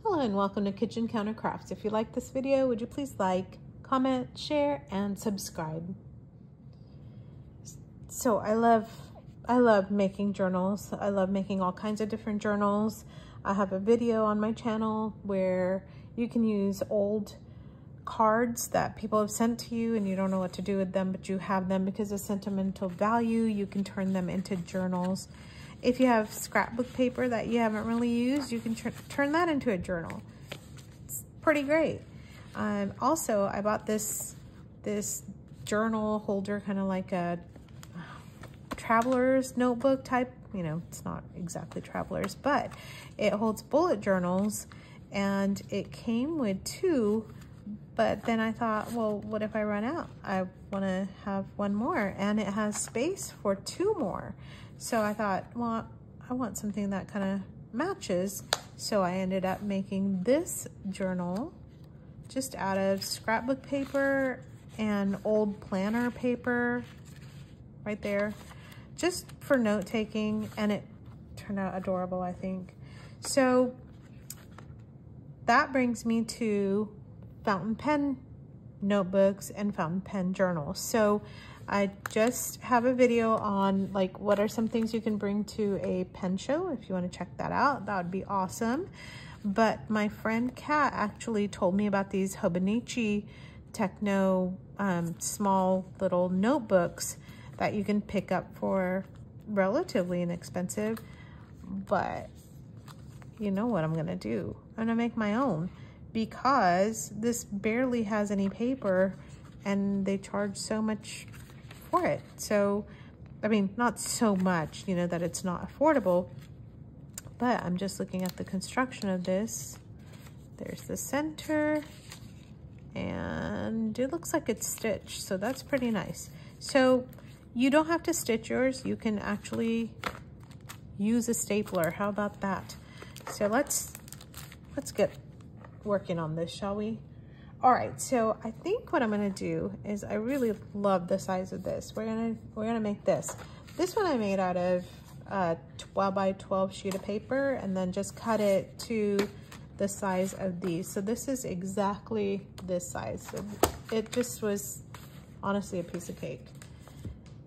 Hello and welcome to Kitchen Counter Crafts. If you like this video, would you please like, comment, share, and subscribe. So I love making journals. I love making all kinds of different journals. I have a video on my channel where you can use old cards that people have sent to you and you don't know what to do with them, but you have them because of sentimental value. You can turn them into journals. If you have scrapbook paper that you haven't really used, you can turn that into a journal. It's pretty great. Also, I bought this journal holder, kind of like a traveler's notebook type. You know, it's not exactly traveler's, but it holds bullet journals, and it came with 2. But then I thought, well, what if I run out? I want to have 1 more, and it has space for 2 more. So I thought, well, I want something that kind of matches. So I ended up making this journal just out of scrapbook paper and old planner paper right there, just for note taking, and it turned out adorable, I think. So that brings me to fountain pen notebooks and fountain pen journals. So I just have a video on like what are some things you can bring to a pen show. If you want to check that out, that would be awesome. But my friend Kat actually told me about these Hobonichi Techno small little notebooks that you can pick up for relatively inexpensive. But you know what I'm gonna do? I'm gonna make my own, because this barely has any paper and they charge so much for it. So, I mean, not so much, you know, that it's not affordable, but I'm just looking at the construction of this. There's the center, and it looks like it's stitched, so that's pretty nice. So you don't have to stitch yours. You can actually use a stapler. How about that? So let's get working on this, shall we? All right, so I think what I'm gonna do is, I really love the size of this. We're gonna make this. This one I made out of 12 by 12 sheet of paper, and then just cut it to the size of these. So this is exactly this size. So it just was honestly a piece of cake.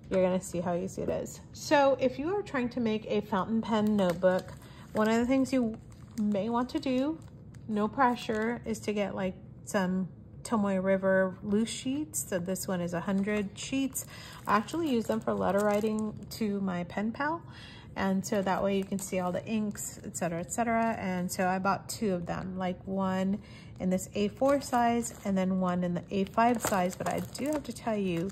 You're gonna see how easy it is. So if you are trying to make a fountain pen notebook, one of the things you may want to do, no pressure, is to get like some Tomoe River loose sheets. So this one is 100 sheets. I actually use them for letter writing to my pen pal, and so that way you can see all the inks, etc., etc. And so I bought 2 of them, like one in this A4 size and then one in the A5 size. But I do have to tell you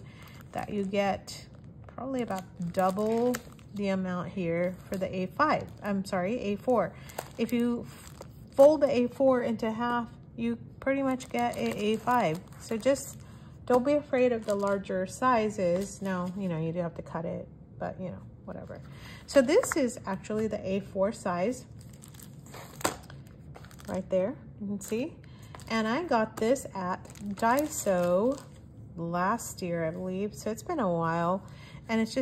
that you get probably about double the amount here for the A5. I'm sorry, A4. If you fold the A4 into half, you pretty much get a A5. So just don't be afraid of the larger sizes. Now, you know, you do have to cut it, but you know, whatever. So this is actually the A4 size right there, you can see. And I got this at Daiso last year, I believe. So it's been a while, and it's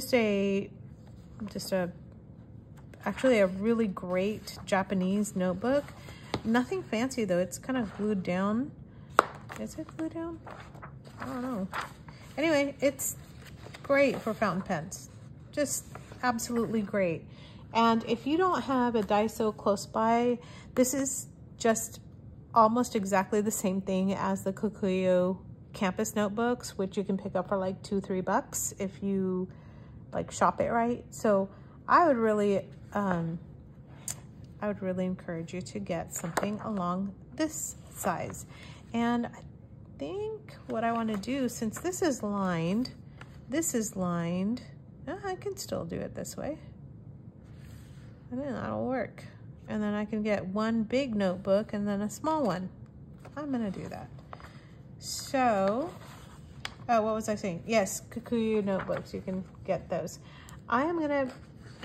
actually a really great Japanese notebook. Nothing fancy though, it's kind of glued down. Is it glued down? I don't know. Anyway, it's great for fountain pens. Just absolutely great. And if you don't have a Daiso close by, this is just almost exactly the same thing as the Kokuyo campus notebooks, which you can pick up for like $2-3 if you like shop it right. So I would really encourage you to get something along this size. And I think what I want to do, since this is lined, I can still do it this way. I think that'll work. And then I can get one big notebook and then a small one. I'm gonna do that. So, oh, what was I saying? Yes, Kokuyo notebooks, you can get those. I am gonna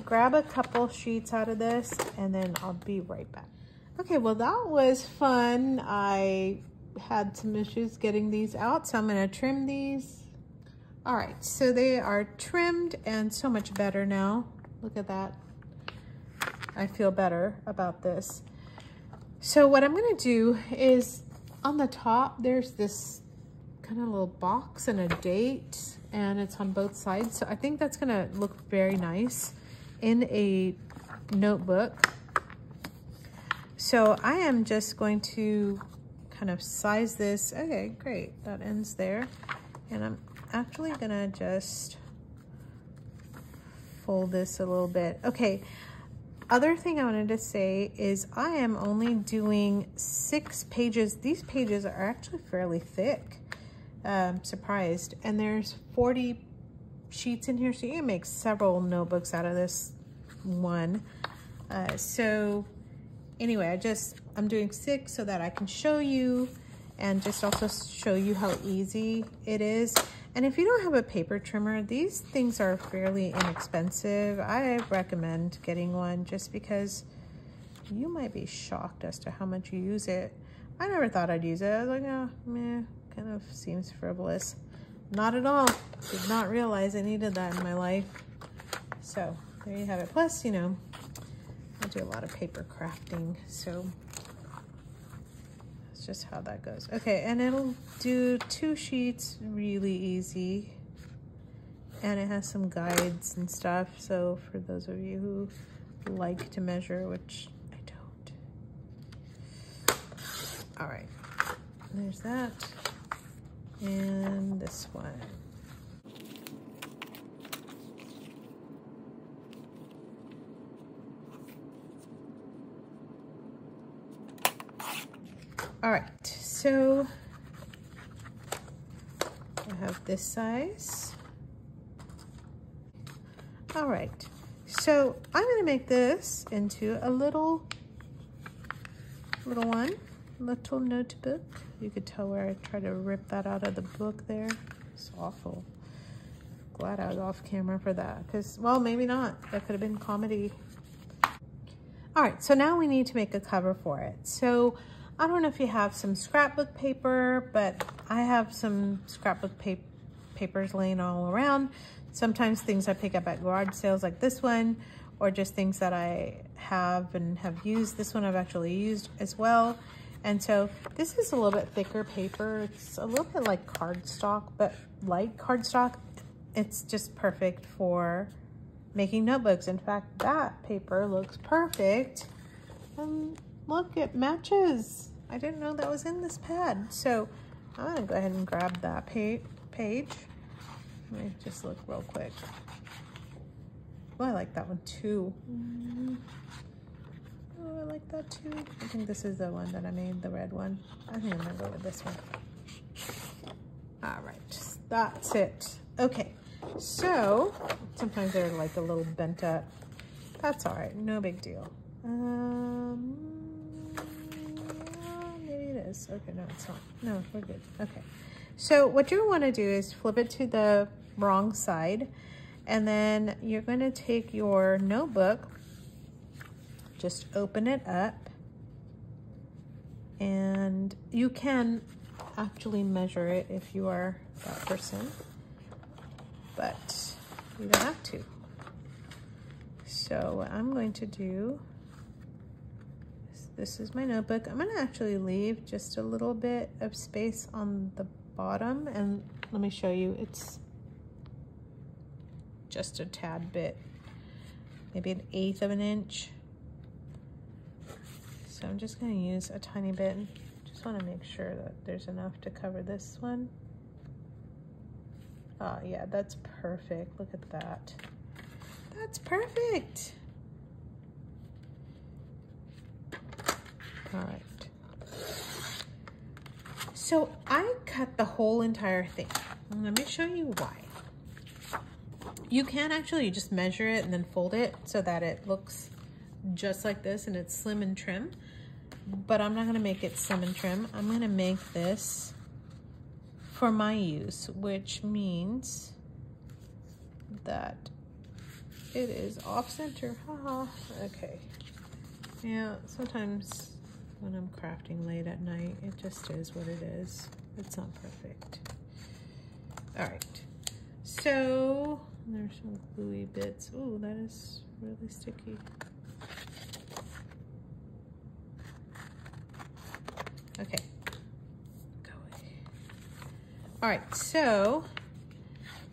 grab a couple sheets out of this, and then I'll be right back. Okay, well, that was fun. I had some issues getting these out, so I'm gonna trim these. All right, so they are trimmed and so much better now. Look at that. I feel better about this. So what I'm gonna do is on the top, there's this kind of little box and a date, and it's on both sides. So I think that's gonna look very nice in a notebook. So I am just going to kind of size this. Okay, great, that ends there. And I'm actually gonna just fold this a little bit. Okay, other thing I wanted to say is I am only doing 6 pages. These pages are actually fairly thick. Surprised. And there's 40 sheets in here, so you can make several notebooks out of this one. So anyway, I'm doing 6 so that I can show you and just also show you how easy it is. And if you don't have a paper trimmer, these things are fairly inexpensive. I recommend getting one just because you might be shocked as to how much you use it. I never thought I'd use it. I was like, oh, meh, kind of seems frivolous. Not at all. Did not realize I needed that in my life. So there you have it. Plus, you know, I do a lot of paper crafting, so that's just how that goes. Okay, and it'll do 2 sheets really easy. And it has some guides and stuff, so for those of you who like to measure, which I don't. All right, there's that. And this one. All right, so I have this size. All right, so I'm gonna make this into a little notebook. You could tell where I tried to rip that out of the book there. It's awful. Glad I was off camera for that, because, well, maybe not. That could have been comedy. All right, so now we need to make a cover for it. So I don't know if you have some scrapbook paper, but I have some scrapbook papers laying all around. Sometimes things I pick up at garage sales like this one, or just things that I have and have used. This one I've actually used as well. And so this is a little bit thicker paper. It's a little bit like cardstock, but like cardstock, it's just perfect for making notebooks. In fact, that paper looks perfect. Look, it matches. I didn't know that was in this pad. So I'm gonna go ahead and grab that page. Let me just look real quick. Oh, I like that one too. Oh, I like that too. I think this is the one that I made, the red one. I think I'm gonna go with this one. All right, that's it. Okay, so sometimes they're like a little bent up. That's all right, no big deal. Maybe it is. Okay, no, it's not. No, we're good. Okay. So what you want to do is flip it to the wrong side, and then you're going to take your notebook, just open it up, and you can actually measure it if you are that person, but you don't have to. So what I'm going to do, this is my notebook. I'm going to actually leave just a little bit of space on the bottom, and let me show you. It's just a tad bit, maybe 1/8 of an inch. So I'm just going to use a tiny bit. Just want to make sure that there's enough to cover this one. Oh yeah, that's perfect. Look at that. That's perfect. All right. So I cut the whole entire thing. Let me show you why. You can actually just measure it and then fold it so that it looks just like this and it's slim and trim. But I'm not gonna make it slim and trim. I'm gonna make this for my use, which means that it is off center. Haha. Okay. Yeah, sometimes when I'm crafting late at night, it just is what it is. It's not perfect. All right, so there's some gluey bits. Ooh, that is really sticky. All right, so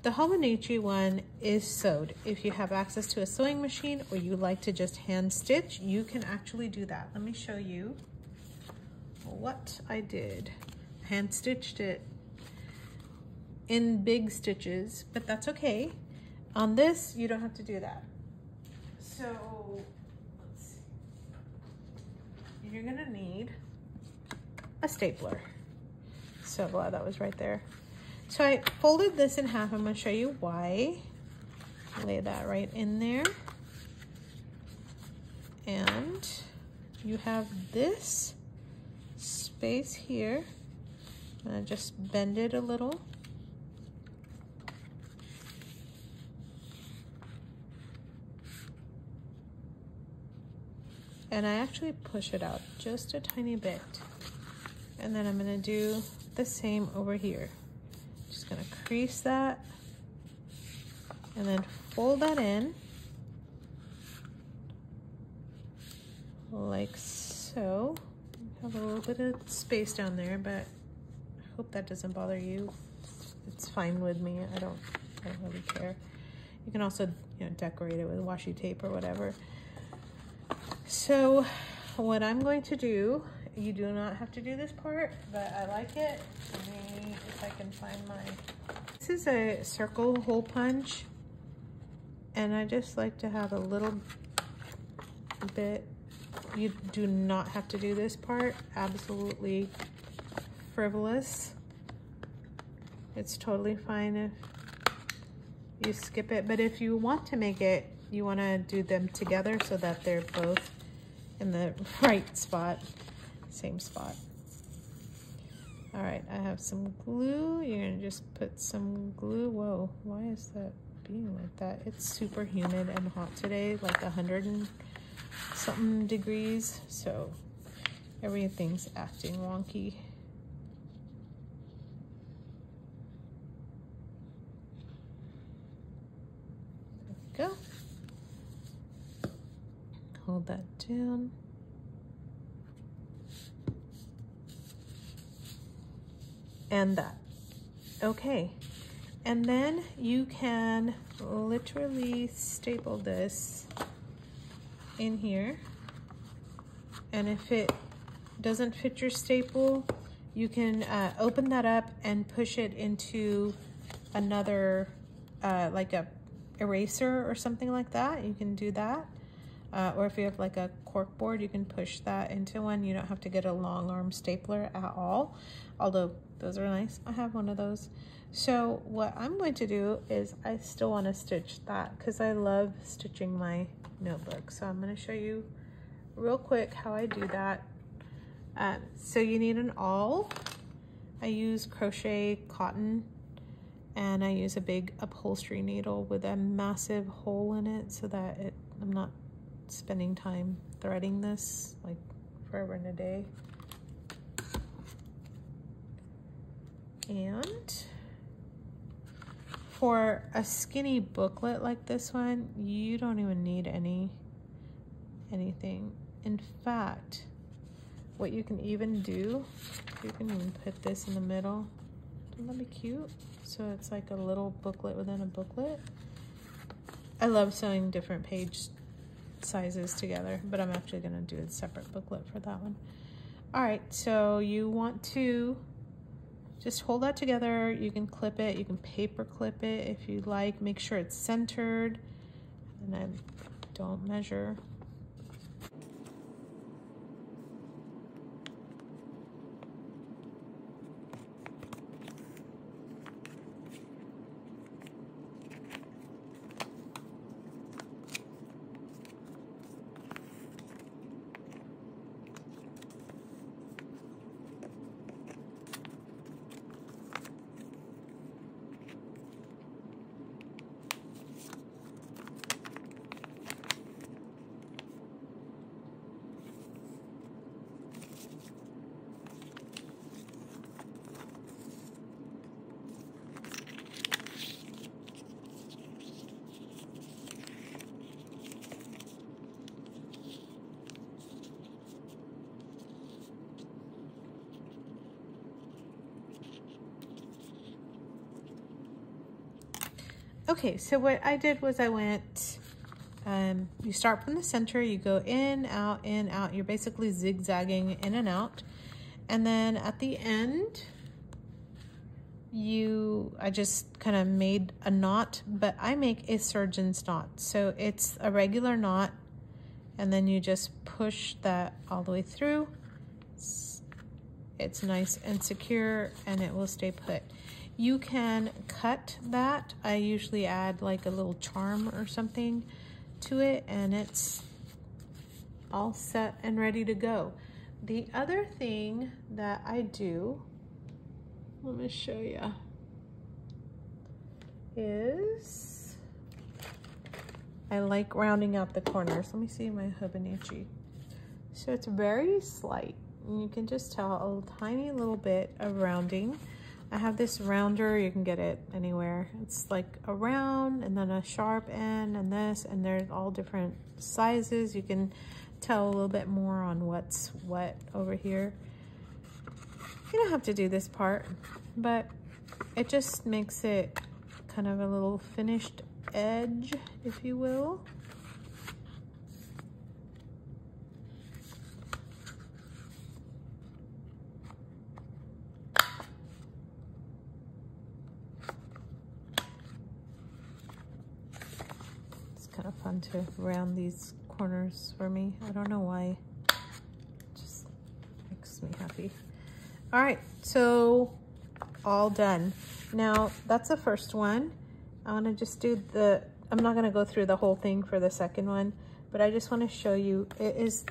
the Hobonichi one is sewed. If you have access to a sewing machine or you like to just hand stitch, you can actually do that. Let me show you what I did. Hand stitched it in big stitches, but that's okay. On this, you don't have to do that. So, let's see. You're gonna need a stapler. So glad that was right there. So I folded this in half. I'm gonna show you why. Lay that right in there. And you have this space here. I'm gonna just bend it a little. And I actually push it out just a tiny bit. And then I'm gonna do the same over here. Just gonna crease that and then fold that in like so. Have a little bit of space down there, but I hope that doesn't bother you. It's fine with me. I don't really care. You can also, decorate it with washi tape or whatever. So what I'm going to do, you do not have to do this part, but I like it. Let me, if I can find my, this is a circle hole punch. And I just like to have a little bit. You do not have to do this part. Absolutely frivolous. It's totally fine if you skip it. But if you want to make it, you want to do them together so that they're both in the right spot, same spot. All right, I have some glue. You're gonna just put some glue. Whoa, why is that being like that? It's super humid and hot today, like 100 and something degrees, so everything's acting wonky. There we go. Hold that down. And that. Okay. And then you can literally staple this in here. And if it doesn't fit your staple, you can open that up and push it into another, like a eraser or something like that. You can do that. Or if you have like a cork board, you can push that into one. You don't have to get a long arm stapler at all, although those are nice. I have one of those. So what I'm going to do is I still want to stitch that because I love stitching my notebook. So I'm going to show you real quick how I do that. So you need an awl. I use crochet cotton and I use a big upholstery needle with a massive hole in it so that I'm not spending time threading this like forever and a day. And for a skinny booklet like this one, you don't even need anything. In fact, what you can even do, you can even put this in the middle. Wouldn't that be cute? So it's like a little booklet within a booklet. I love sewing different page sizes together, but I'm actually gonna do a separate booklet for that one. All right, so you want to just hold that together. You can clip it, you can paper clip it if you like. Make sure it's centered, and I don't measure. Okay, so what I did was I went, you start from the center, you go in, out, in, out. You're basically zigzagging in and out. And then at the end, I just kind of made a knot, but I make a surgeon's knot. So it's a regular knot, and then you just push that all the way through. It's nice and secure, and it will stay put. You can cut that. I usually add like a little charm or something to it, and it's all set and ready to go. The other thing that I do, let me show you, is I like rounding out the corners. Let me see my Hobonichi. So it's very slight, and you can just tell a tiny little bit of rounding. I have this rounder, you can get it anywhere. It's like a round and then a sharp end and this, and there's all different sizes. You can tell a little bit more on what's what over here. You don't have to do this part, but it just makes it kind of a little finished edge, if you will. It's kind of fun to round these corners for me. I don't know why. It just makes me happy. All right, so all done. Now that's the first one. I want to just do I'm not going to go through the whole thing for the second one, but I just want to show you it is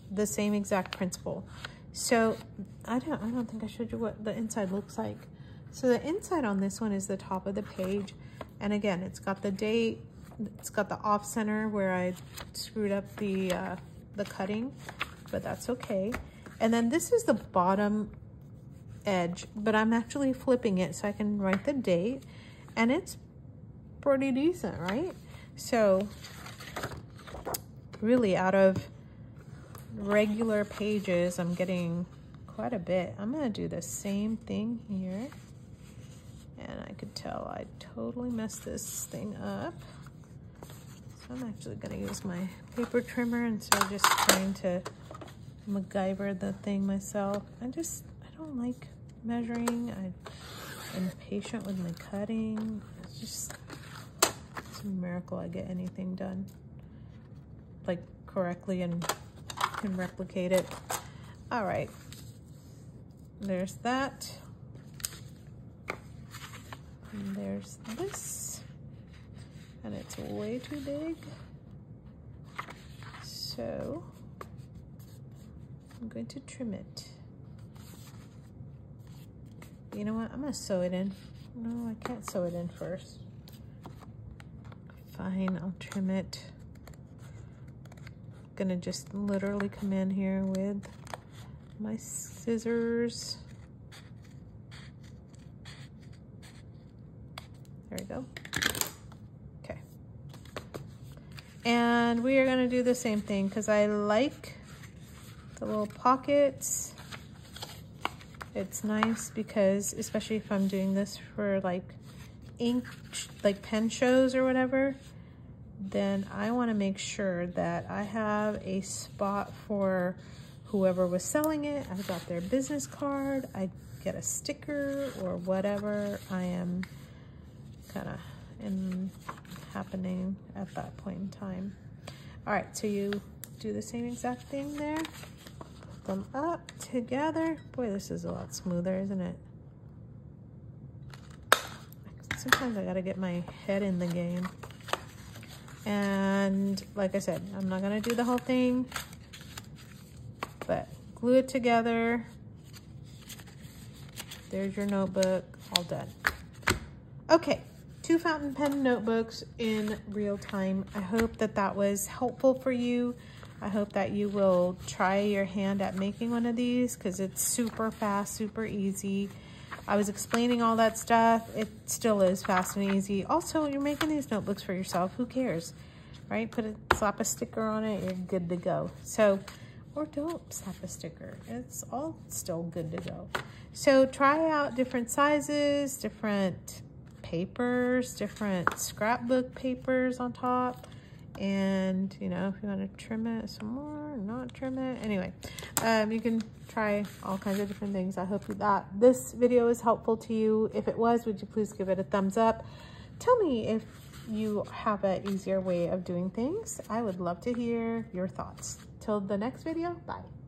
the same exact principle. So I don't think I showed you what the inside looks like. So the inside on this one is the top of the page, and again, it's got the date. It's got the off center where I screwed up the cutting, but that's okay. And then this is the bottom edge, but I'm actually flipping it so I can write the date, and it's pretty decent, right? So really, out of regular pages, I'm getting quite a bit. I'm gonna do the same thing here, and I could tell I totally messed this thing up. So I'm actually gonna use my paper trimmer instead of just trying to MacGyver the thing myself. I don't like measuring. I'm impatient with my cutting. It's a miracle I get anything done like correctly and can replicate it. All right, there's that. And there's this, and it's way too big. So I'm going to trim it. You know what? I'm gonna sew it in. No, I can't sew it in first. Fine, I'll trim it. I'm gonna just literally come in here with my scissors. There we go. Okay. And we are gonna do the same thing because I like the little pockets. It's nice because, especially if I'm doing this for like ink, like pen shows or whatever, then I want to make sure that I have a spot for whoever was selling it. I got their business card, I get a sticker or whatever I am kind of happening at that point in time. All right, so you do the same exact thing there. Them up together. Boy, this is a lot smoother, isn't it? Sometimes I gotta get my head in the game. And like I said, I'm not gonna do the whole thing, but glue it together. There's your notebook, all done. Okay, 2 fountain pen notebooks in real time. I hope that that was helpful for you. I hope that you will try your hand at making one of these because it's super fast, super easy. I was explaining all that stuff. It still is fast and easy. Also, you're making these notebooks for yourself. Who cares, right? Slap a sticker on it, you're good to go. So, or don't slap a sticker. It's all still good to go. So try out different sizes, different papers, different scrapbook papers on top. And, you know, if you want to trim it some more, not trim it. Anyway, you can try all kinds of different things. I hope that this video is helpful to you. If it was, would you please give it a thumbs up? Tell me if you have an easier way of doing things. I would love to hear your thoughts. Till the next video, bye.